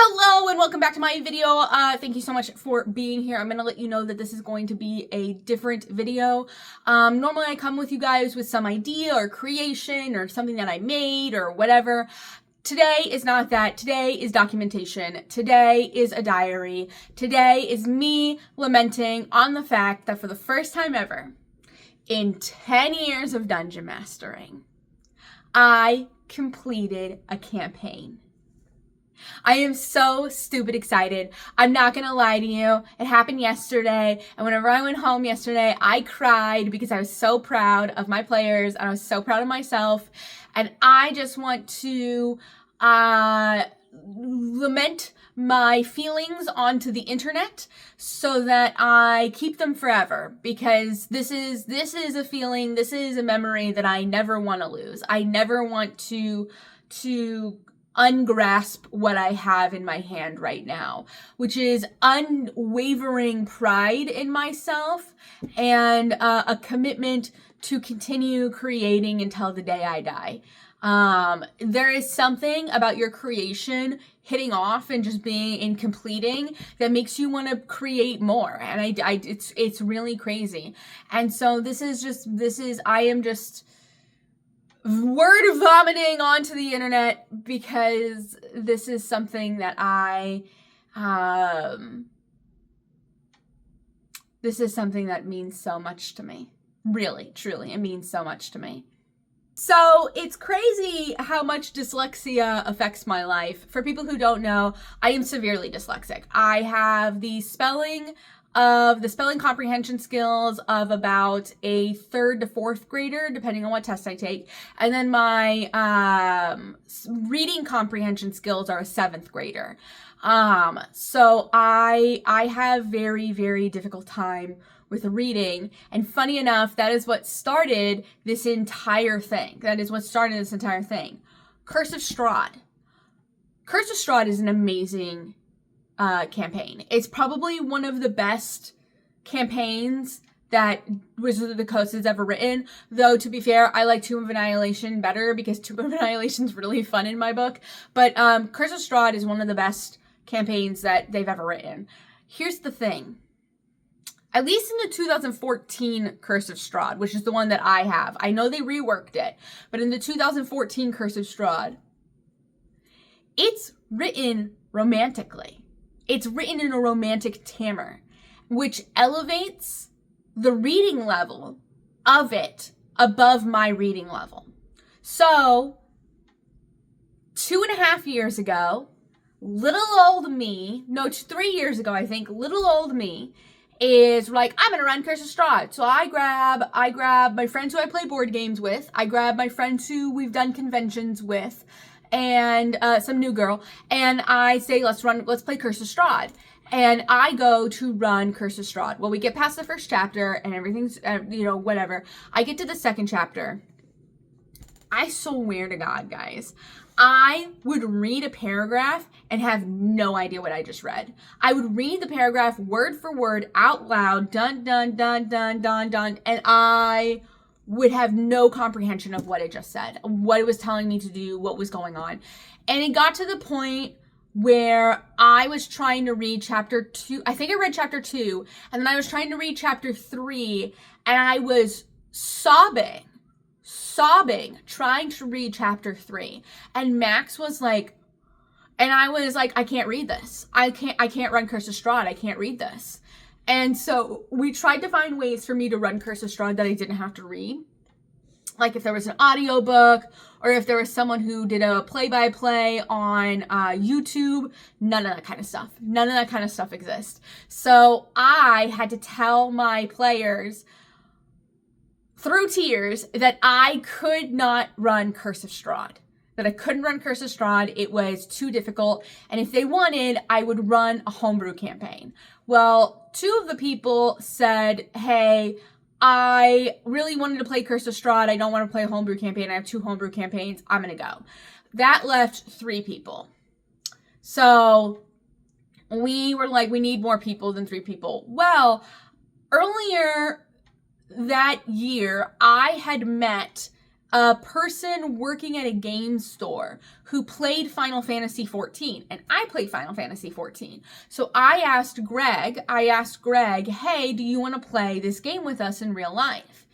Hello and welcome back to my video. Thank you so much for being here. I'm going to let you know that this is going to be a different video. Normally I come with you guys with some idea or creation or something that I made or whatever. Today is not that. Today is documentation. Today is a diary. Today is me lamenting on the fact that for the first time ever in 10 years of dungeon mastering, I completed a campaign. I am so stupid excited. I'm not gonna lie to you. It happened yesterday, and whenever I went home yesterday, I cried because I was so proud of my players and I was so proud of myself. And I just want to lament my feelings onto the internet so that I keep them forever, because this is a feeling, this is a memory that I never want to lose. I never want to ungrasp what I have in my hand right now, which is unwavering pride in myself and a commitment to continue creating until the day I die. There is something about your creation hitting off and just being in completing that makes you want to create more, and it's really crazy. And so I am just word vomiting onto the internet because this is something that this is something that means so much to me. Really, truly, it means so much to me. So it's crazy how much dyslexia affects my life. For people who don't know, I am severely dyslexic. I have the spelling comprehension skills of about a 3rd to 4th grader, depending on what test I take. And then my reading comprehension skills are a 7th grader. So I have very, very difficult time with reading. And funny enough, that is what started this entire thing. Curse of Strahd. Curse of Strahd is an amazing campaign. It's probably one of the best campaigns that Wizards of the Coast has ever written. Though, to be fair, I like Tomb of Annihilation better because Tomb of Annihilation is really fun in my book. But Curse of Strahd is one of the best campaigns that they've ever written. Here's the thing. At least in the 2014 Curse of Strahd, which is the one that I have. I know they reworked it, but in the 2014 Curse of Strahd, it's written romantically. It's written in a romantic tammer, which elevates the reading level of it above my reading level. So, 2.5 years ago, 3 years ago, I think, little old me is like, I'm gonna run Curse of Strahd. So I grab my friends who I play board games with. I grab my friends who we've done conventions with, and some new girl, and I say, let's play Curse of Strahd. And I go to run Curse of Strahd. Well, we get past the first chapter and everything's, whatever. I get to the second chapter. I swear to God, guys, I would read a paragraph and have no idea what I just read. I would read the paragraph word for word out loud, dun, dun, dun, dun, dun, dun, and I would have no comprehension of what it just said, what it was telling me to do, what was going on. And it got to the point where I was trying to read chapter 2. I think I read chapter 2, and then I was trying to read chapter 3, and I was sobbing, trying to read chapter 3. And Max was like, and I was like, I can't read this. I can't run Curse of Strahd. I can't read this. And so we tried to find ways for me to run Curse of Strahd that I didn't have to read. Like if there was an audiobook or if there was someone who did a play-by-play on YouTube. None of that kind of stuff. None of that kind of stuff exists. So I had to tell my players through tears that I could not run Curse of Strahd. That I couldn't run Curse of Strahd. It was too difficult. And if they wanted, I would run a homebrew campaign. Well, 2 of the people said, hey, I really wanted to play Curse of Strahd. I don't want to play a homebrew campaign. I have 2 homebrew campaigns. I'm going to go. That left 3 people. So we were like, we need more people than 3 people. Well, earlier that year, I had met a person working at a game store who played Final Fantasy 14, and I played Final Fantasy 14. So I asked Greg, hey, do you want to play this game with us in real life?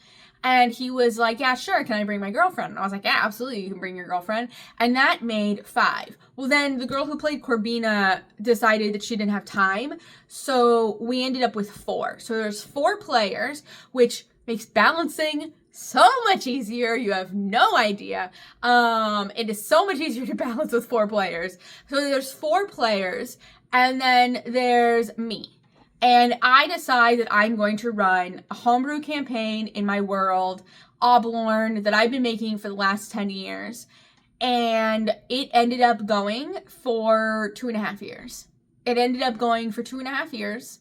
And he was like, yeah, sure. Can I bring my girlfriend? And I was like, yeah, absolutely. You can bring your girlfriend. And that made 5. Well, then the girl who played Corbina decided that she didn't have time. So we ended up with 4. So there's 4 players, which makes balancing so much easier. You have no idea. It is so much easier to balance with 4 players. So there's 4 players, and then there's me. And I decide that I'm going to run a homebrew campaign in my world, Oblorn, that I've been making for the last 10 years. And it ended up going for 2.5 years.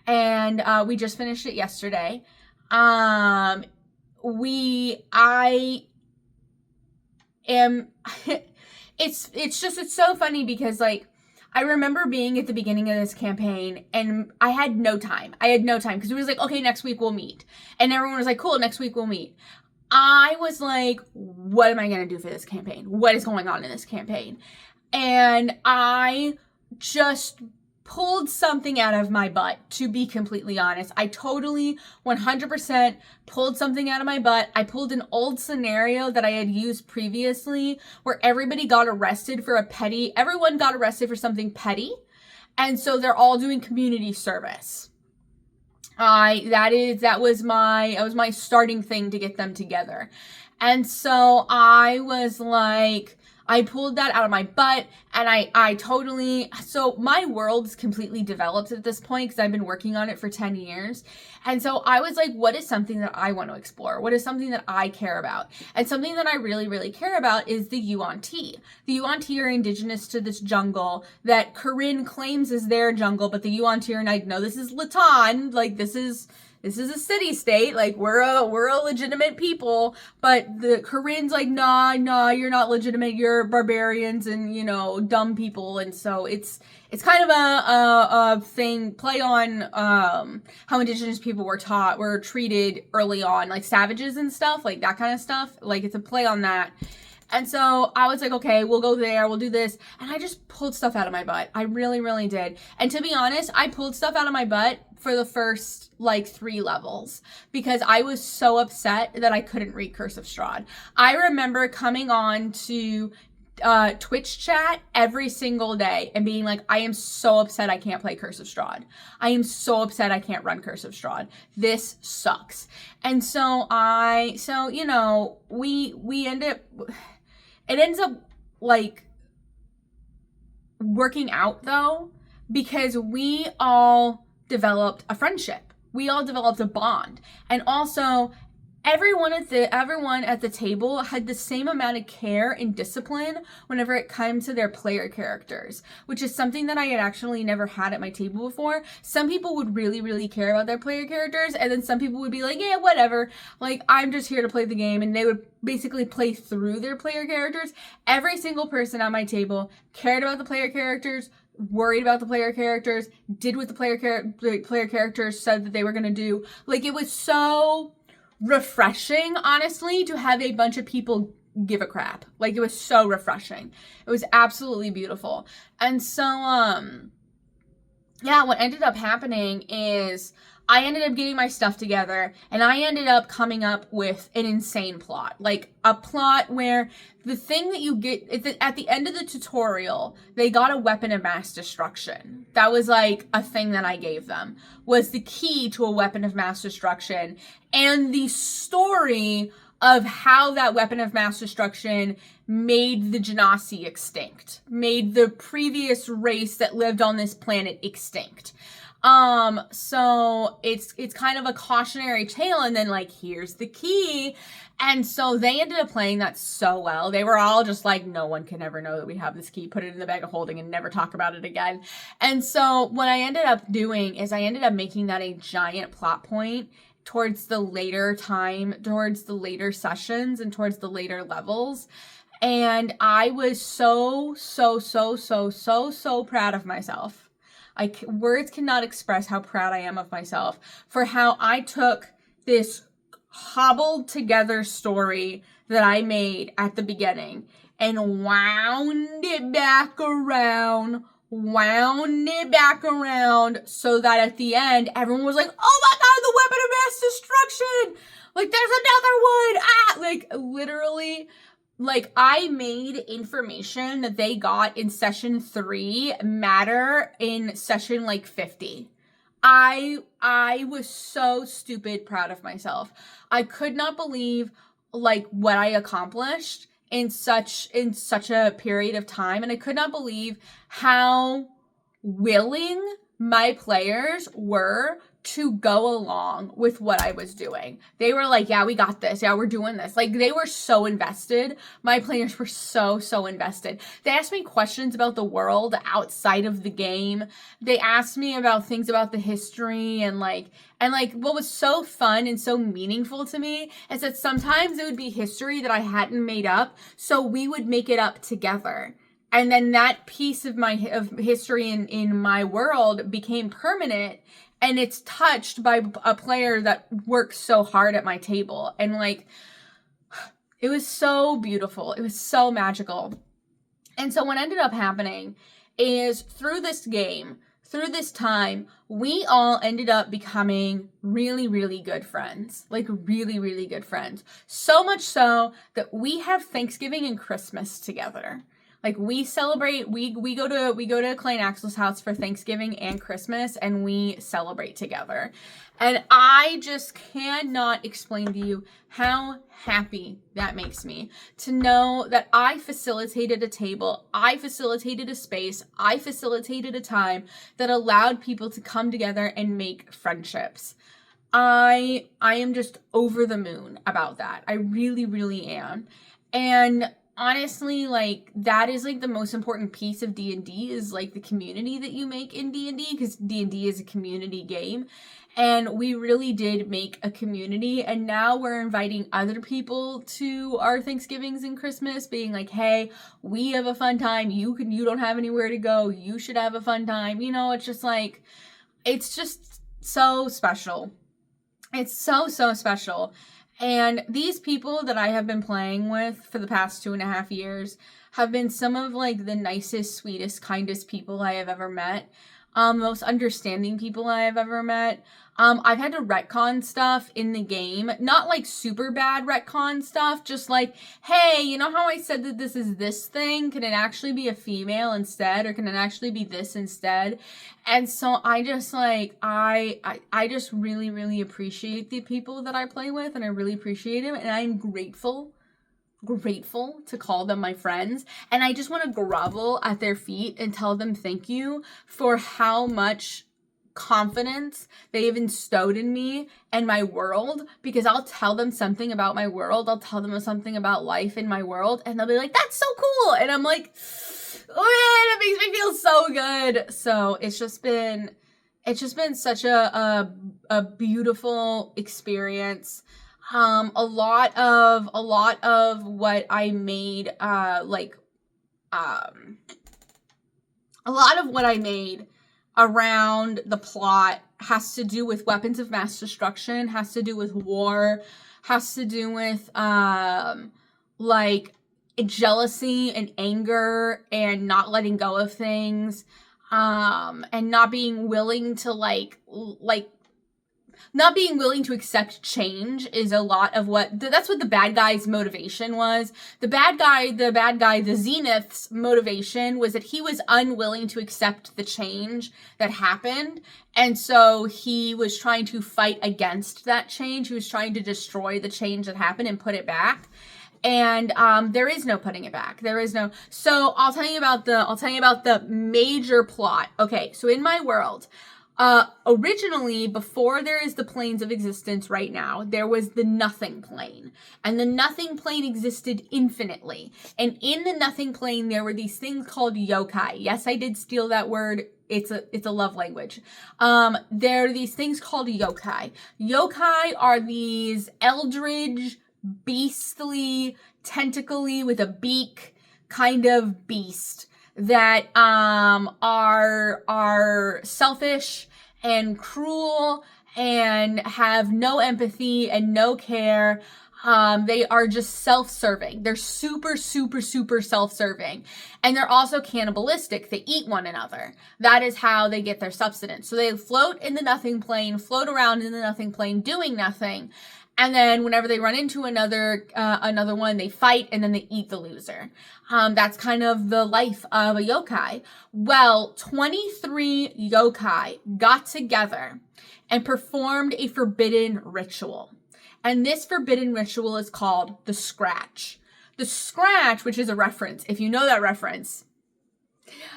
And we just finished it yesterday. I am, it's so funny because, like, I remember being at the beginning of this campaign and I had no time because it was like, okay, next week we'll meet. And everyone was like, cool, next week we'll meet. I was like, what am I going to do for this campaign? What is going on in this campaign? And I just pulled something out of my butt, to be completely honest. I totally 100% pulled something out of my butt. I pulled an old scenario that I had used previously where everyone got arrested for something petty. And so they're all doing community service. That was my starting thing to get them together. And so I was like, I pulled that out of my butt, and so my world is completely developed at this point because I've been working on it for 10 years. And so I was like, what is something that I want to explore? What is something that I care about? And something that I really, really care about is the Yuan-Ti. The Yuan-Ti are indigenous to this jungle that Corinne claims is their jungle, but the Yuan-Ti are like, no, this is Latan. Like, this is a city state. Like, we're a legitimate people. But the Corinne's like, nah, you're not legitimate. You're barbarians and, dumb people. And so it's kind of a thing, play on how indigenous people were treated early on, like savages and stuff, like that kind of stuff. Like, it's a play on that. And so I was like, okay, we'll go there, we'll do this. And I just pulled stuff out of my butt. I really, really did. And to be honest, I pulled stuff out of my butt for the first, 3 levels because I was so upset that I couldn't read Curse of Strahd. I remember coming on to Twitch chat every single day and being like, I am so upset I can't play Curse of Strahd. I am so upset I can't run Curse of Strahd. This sucks. And so it ends up working out though, because we all developed a friendship. We all developed a bond. And also everyone at the table had the same amount of care and discipline whenever it came to their player characters, which is something that I had actually never had at my table before. Some people would really, really care about their player characters, and then some people would be like, yeah, whatever. Like, I'm just here to play the game, and they would basically play through their player characters. Every single person at my table cared about the player characters, worried about the player characters, did what the player characters said that they were going to do. Like, it was so refreshing, honestly, to have a bunch of people give a crap. Like, it was so refreshing. It was absolutely beautiful. And so, what ended up happening is I ended up getting my stuff together and I ended up coming up with an insane plot. Like, a plot where the thing that you get at the end of the tutorial, they got a weapon of mass destruction. That was like a thing that I gave them, was the key to a weapon of mass destruction. And the story of how that weapon of mass destruction made the Genasi extinct, made the previous race that lived on this planet extinct. So it's kind of a cautionary tale, and then here's the key. And so they ended up playing that so well. They were all just like, no one can ever know that we have this key, put it in the bag of holding and never talk about it again. And so what I ended up doing is I ended up making that a giant plot point towards the later sessions and towards the later levels. And I was so proud of myself. Words cannot express how proud I am of myself for how I took this hobbled together story that I made at the beginning and wound it back around so that at the end, everyone was like, oh my God, the weapon of mass destruction. Like, there's another one. Like, literally, like, I made information that they got in session 3 matter in session, like, 50. I was so stupid proud of myself. I could not believe, like, what I accomplished in such a period of time. And I could not believe how willing my players were to go along with what I was doing. They were like, yeah, we got this. Yeah, we're doing this. Like, they were so invested. My players were so invested. They asked me questions about the world outside of the game. They asked me about things about the history and what was so fun and so meaningful to me is that sometimes it would be history that I hadn't made up, so we would make it up together. And then that piece of history in my world became permanent, and it's touched by a player that works so hard at my table. And like, it was so beautiful. It was so magical. And so what ended up happening is through this game, through this time, we all ended up becoming really good friends. Like, really good friends. So much so that we have Thanksgiving and Christmas together. Like, we celebrate, we go to Clay and Axel's house for Thanksgiving and Christmas, and we celebrate together. And I just cannot explain to you how happy that makes me to know that I facilitated a table, I facilitated a space, I facilitated a time that allowed people to come together and make friendships. I am just over the moon about that. I really am. And honestly, like, that is like the most important piece of D&D is like the community that you make in D&D, because D&D is a community game, and we really did make a community. And now we're inviting other people to our Thanksgivings and Christmas, being like, hey, we have a fun time, you don't have anywhere to go, you should have a fun time. You know, it's just like, it's just so special. It's so special. And these people that I have been playing with for the past 2.5 years have been some of like the nicest, sweetest, kindest people I have ever met. Most understanding people I have ever met. I've had to retcon stuff in the game. Not like super bad retcon stuff, just like, hey, you know how I said that this is this thing? Can it actually be a female instead? Or can it actually be this instead? And so I just like, I just really appreciate the people that I play with, and I really appreciate them, and I'm grateful to call them my friends. And I just want to grovel at their feet and tell them thank you for how much confidence they've bestowed in me and my world, because I'll tell them something about my world, I'll tell them something about life in my world, and they'll be like, that's so cool, and I'm like, oh, that makes me feel so good. So it's just been such a beautiful experience. A lot of what I made, a lot of what I made around the plot has to do with weapons of mass destruction, has to do with war, has to do with, like, jealousy and anger and not letting go of things, and not being willing to, not being willing to accept change is a lot of that's what the bad guy's motivation was. The bad guy, the Zenith's motivation was that he was unwilling to accept the change that happened. And so he was trying to fight against that change. He was trying to destroy the change that happened and put it back. And there is no putting it back. There is no. So I'll tell you about the major plot. Okay, so in my world, originally, before there is the planes of existence right now, there was the nothing plane. And the nothing plane existed infinitely. And in the nothing plane, there were these things called yokai. Yes, I did steal that word. It's a love language. There are these things called yokai. Yokai are these eldritch, beastly, tentacly with a beak kind of beast that are selfish and cruel and have no empathy and no care, They are just self-serving. They're super, super, super self-serving. And they're also cannibalistic. They eat one another. That is how they get their subsistence. So they float in the nothing plane, float around in the nothing plane, doing nothing. And then whenever they run into another one, they fight and then they eat the loser. That's kind of the life of a yokai. Well, 23 yokai got together and performed a forbidden ritual. And this forbidden ritual is called the Scratch. The Scratch, which is a reference, if you know that reference,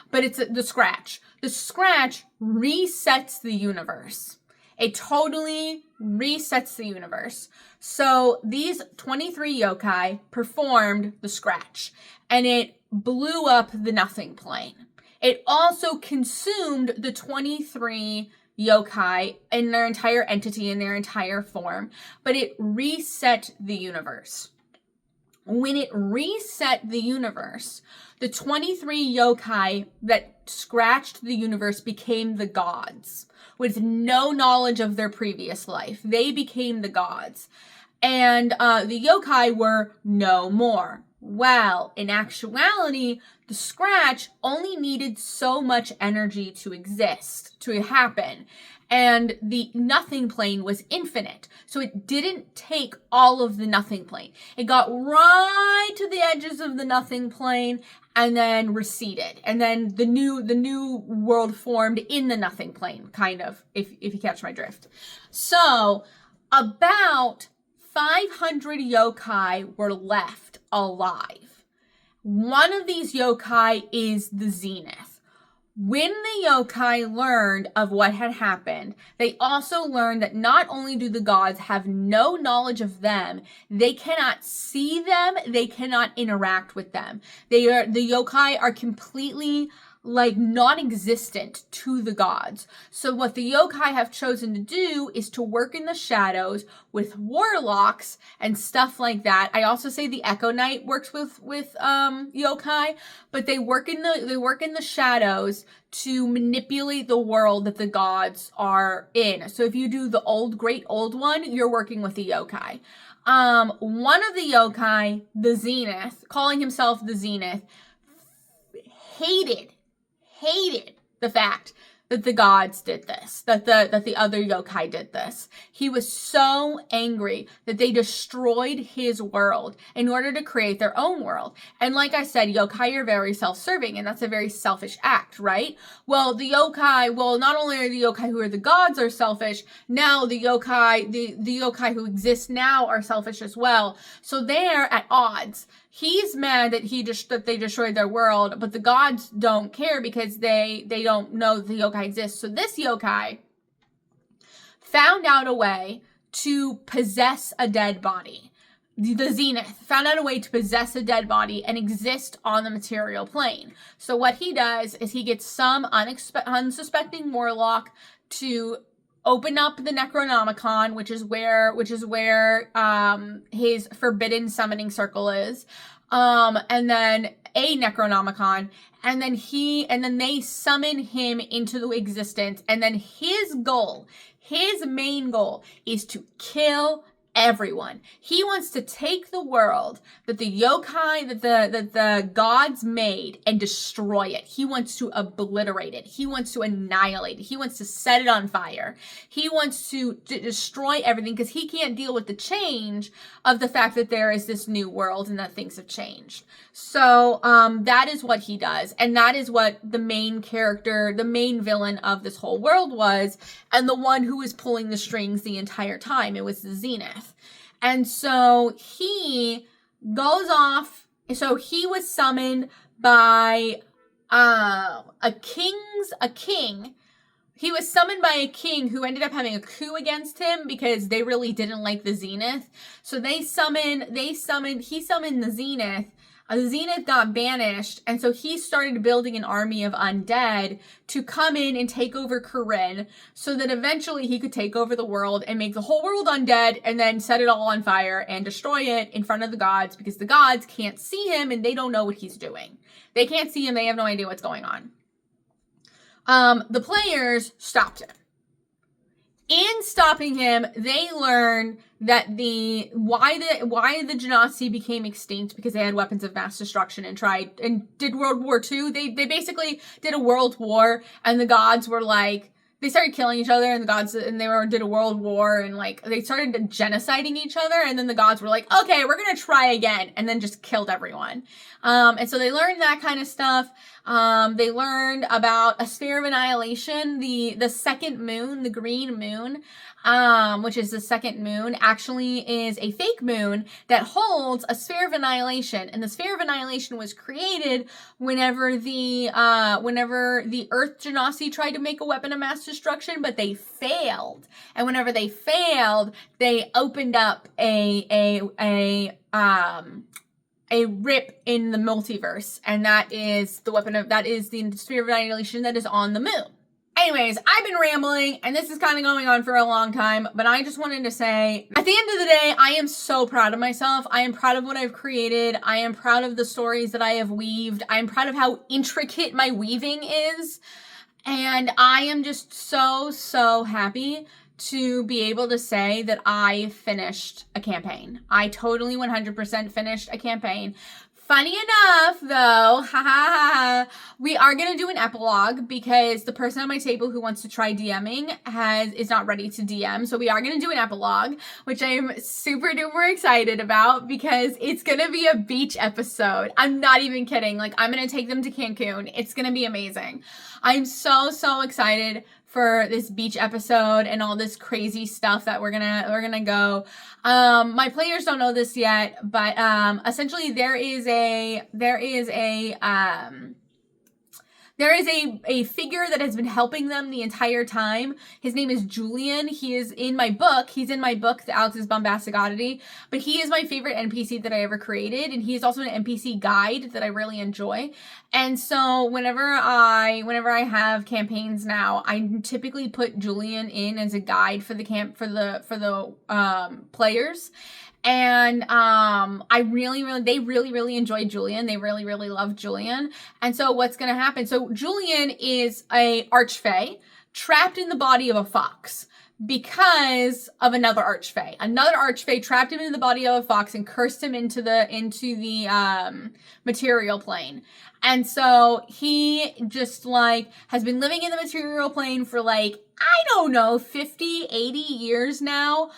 but it's the Scratch. The Scratch resets the universe. It totally resets the universe. So these 23 yokai performed the Scratch, and it blew up the nothing plane. It also consumed the 23 yokai in their entire entity, in their entire form, but it reset the universe. When it reset the universe, the 23 yokai that scratched the universe became the gods with no knowledge of their previous life. They became the gods. And the yokai were no more. Well, in actuality, the Scratch only needed so much energy to exist, to happen. And the nothing plane was infinite. So it didn't take all of the nothing plane. It got right to the edges of the nothing plane and then receded. And then the new world formed in the nothing plane, kind of, if you catch my drift. So about 500 yokai were left alive. One of these yokai is the Zenith. When the yokai learned of what had happened, they also learned that not only do the gods have no knowledge of them, they cannot see them, they cannot interact with them. The yokai are completely non-existent to the gods. So what the yokai have chosen to do is to work in the shadows with warlocks and stuff like that. I also say the Echo Knight works with yokai, but they work in the shadows to manipulate the world that the gods are in. So if you do the great old one, you're working with the yokai. One of the yokai, the Zenith, calling himself the Zenith, hated the fact that the gods did this, that the other yokai did this. He was so angry that they destroyed his world in order to create their own world. And like I said, yokai are very self-serving, and that's a very selfish act, right? Well, not only are the yokai who are the gods are selfish, now the yokai who exist now are selfish as well. So they're at odds. He's mad that they destroyed their world, but the gods don't care because they don't know that the yokai exists. So this yokai found out a way to possess a dead body. The Zenith found out a way to possess a dead body and exist on the material plane. So what he does is he gets some unsuspecting warlock to open up the Necronomicon, which is where his forbidden summoning circle is, and then a Necronomicon, and then they summon him into existence, and then his main goal is to kill everyone. He wants to take the world that the yokai, that the gods made, and destroy it. He wants to obliterate it. He wants to annihilate it. He wants to set it on fire. He wants to destroy everything because he can't deal with the change of the fact that there is this new world and that things have changed. So that is what he does, and that is what the main character, the main villain of this whole world was, and the one who was pulling the strings the entire time. It was the Zenith. And so he goes off. So he was summoned by a king. He was summoned by a king who ended up having a coup against him because they really didn't like the Zenith. So he summoned the Zenith. The Zenith got banished, and so he started building an army of undead to come in and take over Corinne so that eventually he could take over the world and make the whole world undead and then set it all on fire and destroy it in front of the gods because the gods can't see him and they don't know what he's doing. They can't see him. They have no idea what's going on. The players stopped him. In stopping him, they learn that why the Genasi became extinct, because they had weapons of mass destruction and did World War II. They basically did a world war, and the gods were like, they started killing each other, and the gods, and did a world war, and like they started genociding each other, and then the gods were like, okay, we're gonna try again, and then just killed everyone. And so they learned that kind of stuff. They learned about a sphere of annihilation, the second moon, the green moon, which is the second moon, actually is a fake moon that holds a sphere of annihilation. And the sphere of annihilation was created whenever the Earth Genasi tried to make a weapon of mass destruction, but they failed. And whenever they failed, they opened up a rip in the multiverse, and that is the sphere of annihilation that is on the moon. Anyways, I've been rambling, and this is kind of going on for a long time, but I just wanted to say, at the end of the day, I am so proud of myself. I am proud of what I've created. I am proud of the stories that I have weaved. I am proud of how intricate my weaving is, and I am just so happy to be able to say that I finished a campaign. I totally 100% finished a campaign. Funny enough, though, we are going to do an epilogue because the person at my table who wants to try DMing is not ready to DM. So we are going to do an epilogue, which I'm super duper excited about because it's going to be a beach episode. I'm not even kidding. Like, I'm going to take them to Cancun. It's going to be amazing. I'm so excited for this beach episode and all this crazy stuff that we're gonna go. My players don't know this yet, but essentially there is a figure that has been helping them the entire time. His name is Julian. He is in my book. He's in my book, The Aelxbomb Odyssey, but he is my favorite NPC that I ever created, and he's also an NPC guide that I really enjoy. And so whenever I have campaigns now, I typically put Julian in as a guide for the players. And they really enjoyed Julian. They really love Julian. And so what's gonna happen? So Julian is a archfey trapped in the body of a fox because of another archfey. Another archfey trapped him in the body of a fox and cursed him into the material plane. And so he just like has been living in the material plane for like, I don't know, 50, 80 years now.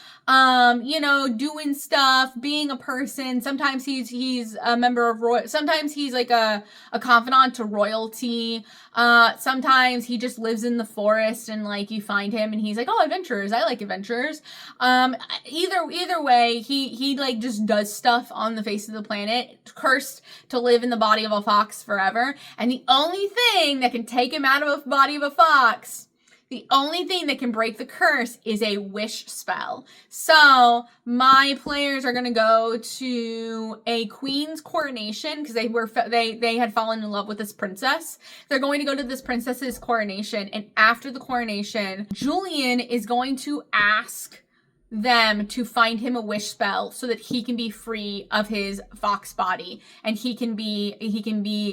Doing stuff, being a person. Sometimes he's a member of sometimes he's like a confidant to royalty. Sometimes he just lives in the forest and like you find him and he's like, oh, adventurers, I like adventurers. Either way, he like just does stuff on the face of the planet, cursed to live in the body of a fox forever. And the only thing that can take him out of the body of a fox, the only thing that can break the curse is a wish spell. So my players are going to go to a queen's coronation because they had fallen in love with this princess. They're going to go to this princess's coronation, and after the coronation, Julian is going to ask them to find him a wish spell so that he can be free of his fox body and he can be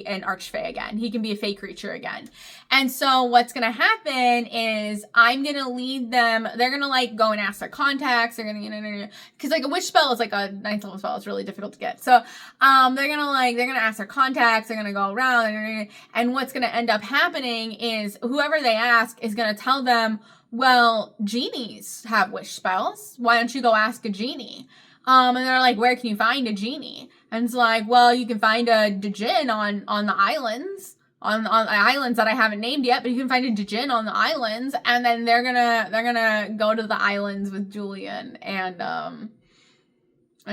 an archfey again. He can be a fey creature again. And so what's going to happen is I'm going to lead them. They're going to like go and ask their contacts. They're going to, cause like a wish spell is like a 9th level spell. It's really difficult to get. So, they're going to ask their contacts. They're going to go around and what's going to end up happening is whoever they ask is going to tell them, well, genies have wish spells. Why don't you go ask a genie? And they're like, where can you find a genie? And it's like, well, you can find a djinn on the islands, on the islands that I haven't named yet, but you can find a djinn on the islands. And then they're gonna go to the islands with Julian and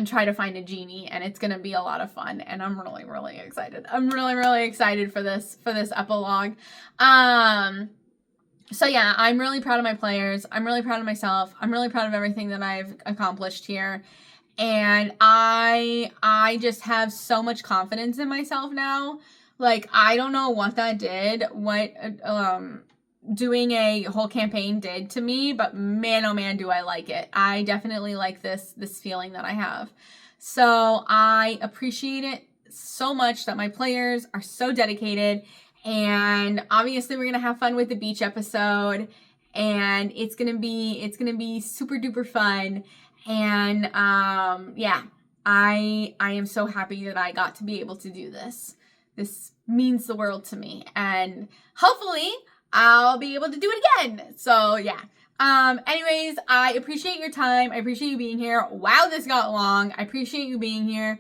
try to find a genie, and it's gonna be a lot of fun. And I'm really excited. I'm really excited for this epilogue. So yeah, I'm really proud of my players. I'm really proud of myself. I'm really proud of everything that I've accomplished here. And I just have so much confidence in myself now. Like, I don't know what that did, what doing a whole campaign did to me, but man, oh man, do I like it. I definitely like this feeling that I have. So I appreciate it so much that my players are so dedicated. And obviously we're going to have fun with the beach episode. and it's gonna be super duper fun. And yeah, I am so happy that I got to be able to do this. This means the world to me, and hopefully I'll be able to do it again. So yeah. Anyways, I appreciate your time. I appreciate you being here. Wow, this got long. I appreciate you being here.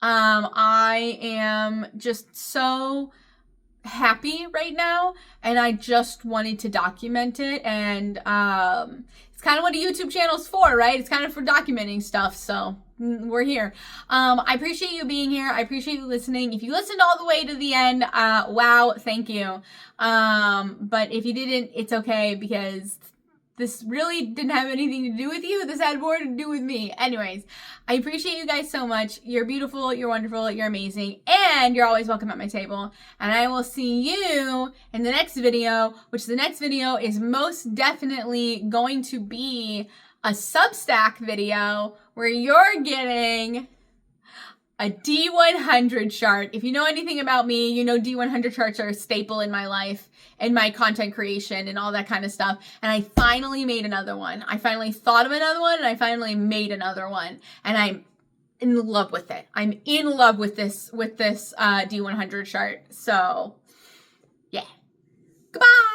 I am just so happy right now, and I just wanted to document it. And it's kind of what a YouTube channel's for, right? It's kind of for documenting stuff, so we're here. I appreciate you being here. I appreciate you listening. If you listened all the way to the end, wow, thank you. But if you didn't, it's okay, because this really didn't have anything to do with you. This had more to do with me. Anyways, I appreciate you guys so much. You're beautiful, you're wonderful, you're amazing, and you're always welcome at my table. And I will see you in the next video, which the next video is most definitely going to be a Substack video where you're getting a D100 chart. If you know anything about me, you know D100 charts are a staple in my life and my content creation and all that kind of stuff. And I finally made another one. I finally thought of another one, and I finally made another one. And I'm in love with it. I'm in love with this D100 chart. So yeah. Goodbye.